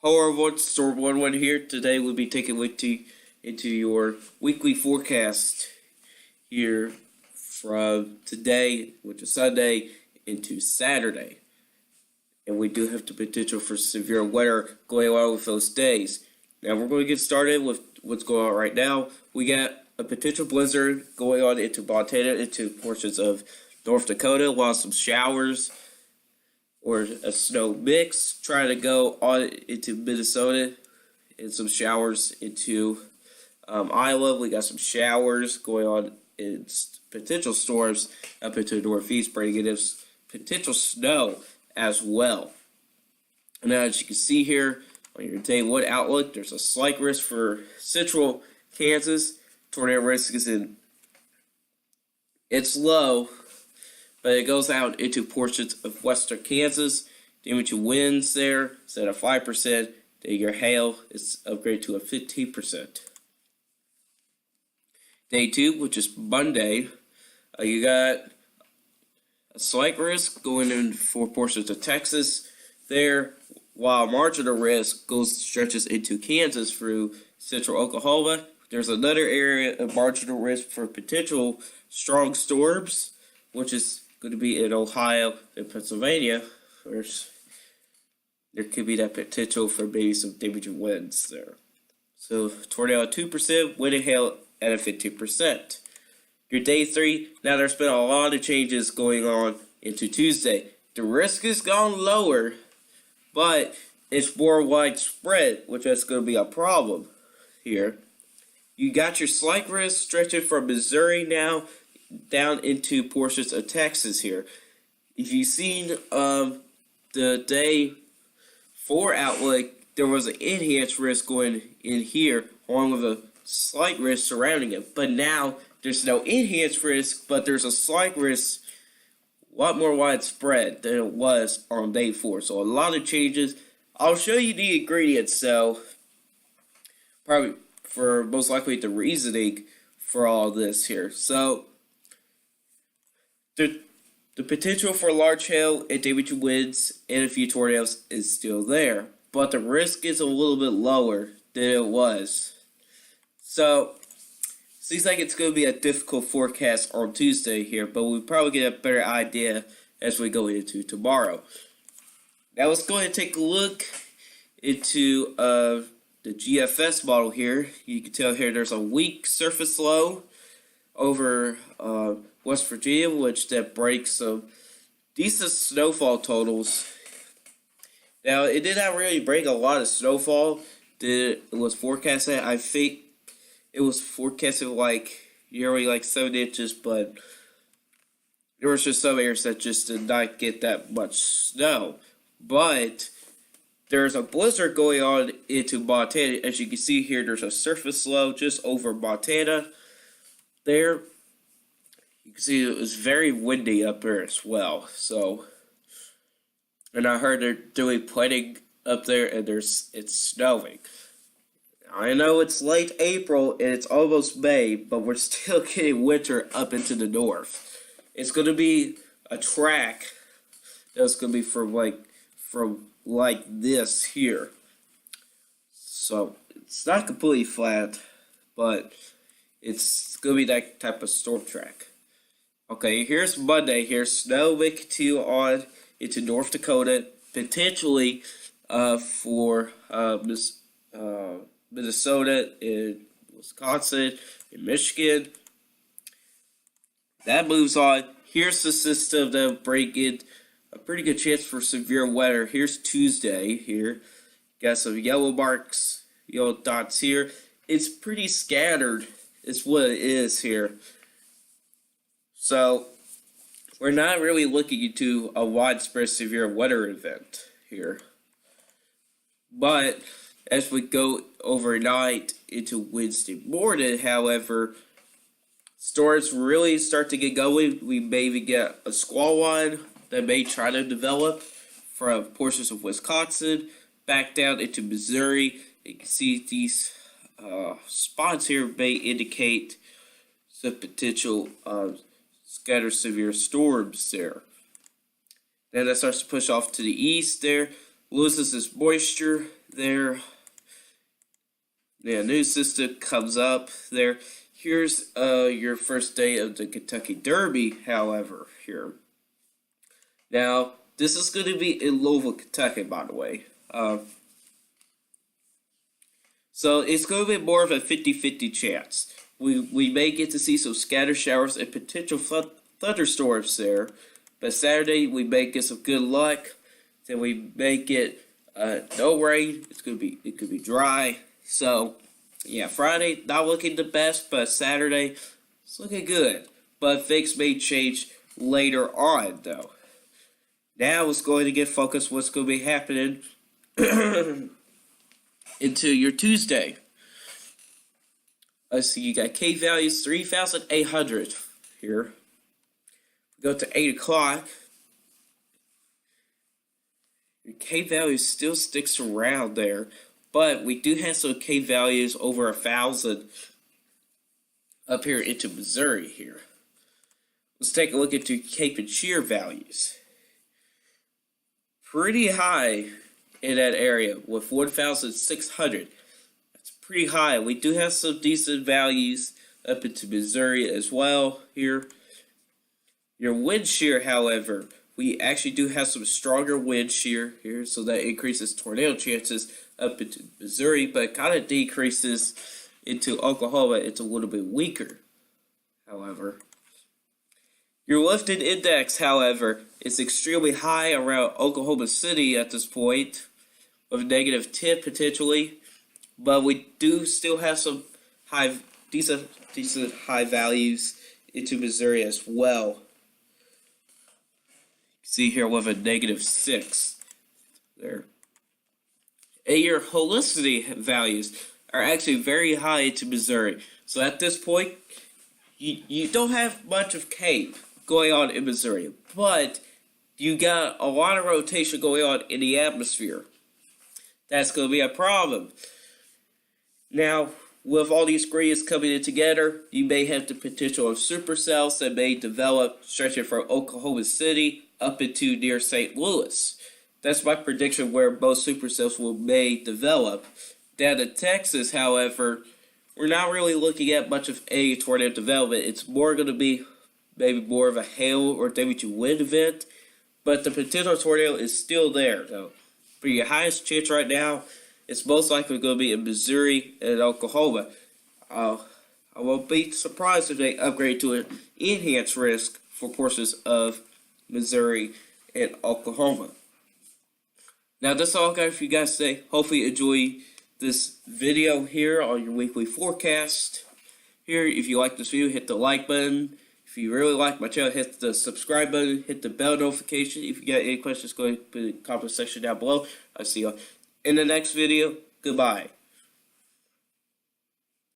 Hello everyone, Storm 11 here. Today we'll be taking a look into your weekly forecast here from today, which is Sunday, into Saturday. And we do have the potential for severe weather going on with those days. Now we're going to get started with what's going on right now. We got a potential blizzard going on into Montana, into portions of North Dakota, while some showers or a snow mix trying to go on into Minnesota, and some showers into Iowa. We got some showers going on in potential storms up into the northeast, bringing in potential snow as well. Now, as you can see here on your day one outlook, there's a slight risk for central Kansas. Tornado risk is it's low, but it goes out into portions of western Kansas. Damage winds there is at a 5%. Then your hail is upgraded to a 15%. Day two, which is Monday, you got a slight risk going in for portions of Texas there, while marginal risk stretches into Kansas through central Oklahoma. There's another area of marginal risk for potential strong storms, which is going to be in Ohio and Pennsylvania. There could be that potential for maybe some damaging winds there. So tornado at 2%, wind and hail at a 15%. Your day three, now there's been a lot of changes going on into Tuesday. The risk has gone lower, but it's more widespread, which is going to be a problem here. You got your slight risk stretching from Missouri now down into portions of Texas here. If you've seen the day four outlook, there was an enhanced risk going in here, along with a slight risk surrounding it. But now there's no enhanced risk, but there's a slight risk, a lot more widespread than it was on day four. So a lot of changes. I'll show you the ingredients, so probably for most likely the reasoning for all this here. So the potential for large hail and damaging winds and a few tornadoes is still there, but the risk is a little bit lower than it was. So, seems like it's going to be a difficult forecast on Tuesday here, but we'll probably get a better idea as we go into tomorrow. Now let's go ahead and take a look into the GFS model here. You can tell here there's a weak surface low over West Virginia, which that breaks some decent snowfall totals. Now, it did not really break a lot of snowfall that it was forecasted. I think it was forecasted nearly 7 inches, but there was just some areas that just did not get that much snow. But there's a blizzard going on into Montana. As you can see here, there's a surface low just over Montana there. You can see it was very windy up there as well. So, and I heard they're doing planting up there, and it's snowing. I know it's late April and it's almost May, but we're still getting winter up into the north. It's going to be a track that's going to be from this here. So it's not completely flat, but it's going to be that type of storm track. Okay, here's Monday. Here's snow will continue on into North Dakota, potentially for Minnesota and Wisconsin and Michigan. That moves on. Here's the system that will bring in a pretty good chance for severe weather. Here's Tuesday here. Got some yellow marks, yellow dots here. It's pretty scattered. It's what it is here. So, we're not really looking into a widespread severe weather event here. But, as we go overnight into Wednesday morning, however, storms really start to get going. We may even get a squall line that may try to develop from portions of Wisconsin back down into Missouri. You can see these spots here may indicate some potential scattered severe storms there. Then that starts to push off to the east there. loses its moisture there. Yeah, new system comes up there. Here's your first day of the Kentucky Derby, however, here. Now, this is going to be in Louisville, Kentucky, by the way. So it's going to be more of a 50-50 chance. We may get to see some scattered showers and potential thunderstorms there. But Saturday, we may get some good luck. Then we may get no rain. It could be dry. So, yeah, Friday, not looking the best, but Saturday, it's looking good. But things may change later on, though. Now it's going to get focused what's going to be happening into your Tuesday. Let's see, you got K values 3,800 here. Go to 8 o'clock. Your K value still sticks around there, but we do have some K values over 1,000 up here into Missouri here. Let's take a look into Cape and Cheer values. Pretty high in that area with 1,600. That's pretty high. We do have some decent values up into Missouri as well here. Your wind shear, however, we actually do have some stronger wind shear here, so that increases tornado chances up into Missouri, but kind of decreases into Oklahoma. It's a little bit weaker, however. Your lifted index, however, is extremely high around Oklahoma City at this point, with -10 potentially, but we do still have some decent high values into Missouri as well. See here with a -6 there. And your helicity values are actually very high into Missouri. So at this point, you don't have much of Cape going on in Missouri, but you got a lot of rotation going on in the atmosphere. That's going to be a problem. Now, with all these gradients coming in together, you may have the potential of supercells that may develop stretching from Oklahoma City up into near St. Louis. That's my prediction where most supercells may develop. Down in Texas, however, we're not really looking at much of a tornado development. It's more going to be maybe more of a hail or damage wind event, but the potential tornado is still there, though. For your highest chance right now, it's most likely going to be in Missouri and Oklahoma. I won't be surprised if they upgrade to an enhanced risk for portions of Missouri and Oklahoma. Now, that's all I got for you guys today. Hopefully you enjoy this video here on your weekly forecast. Here, if you like this video, hit the like button. If you really like my channel, hit the subscribe button, hit the bell notification. If you got any questions, go ahead and put it in the comment section down below. I'll see you in the next video. Goodbye.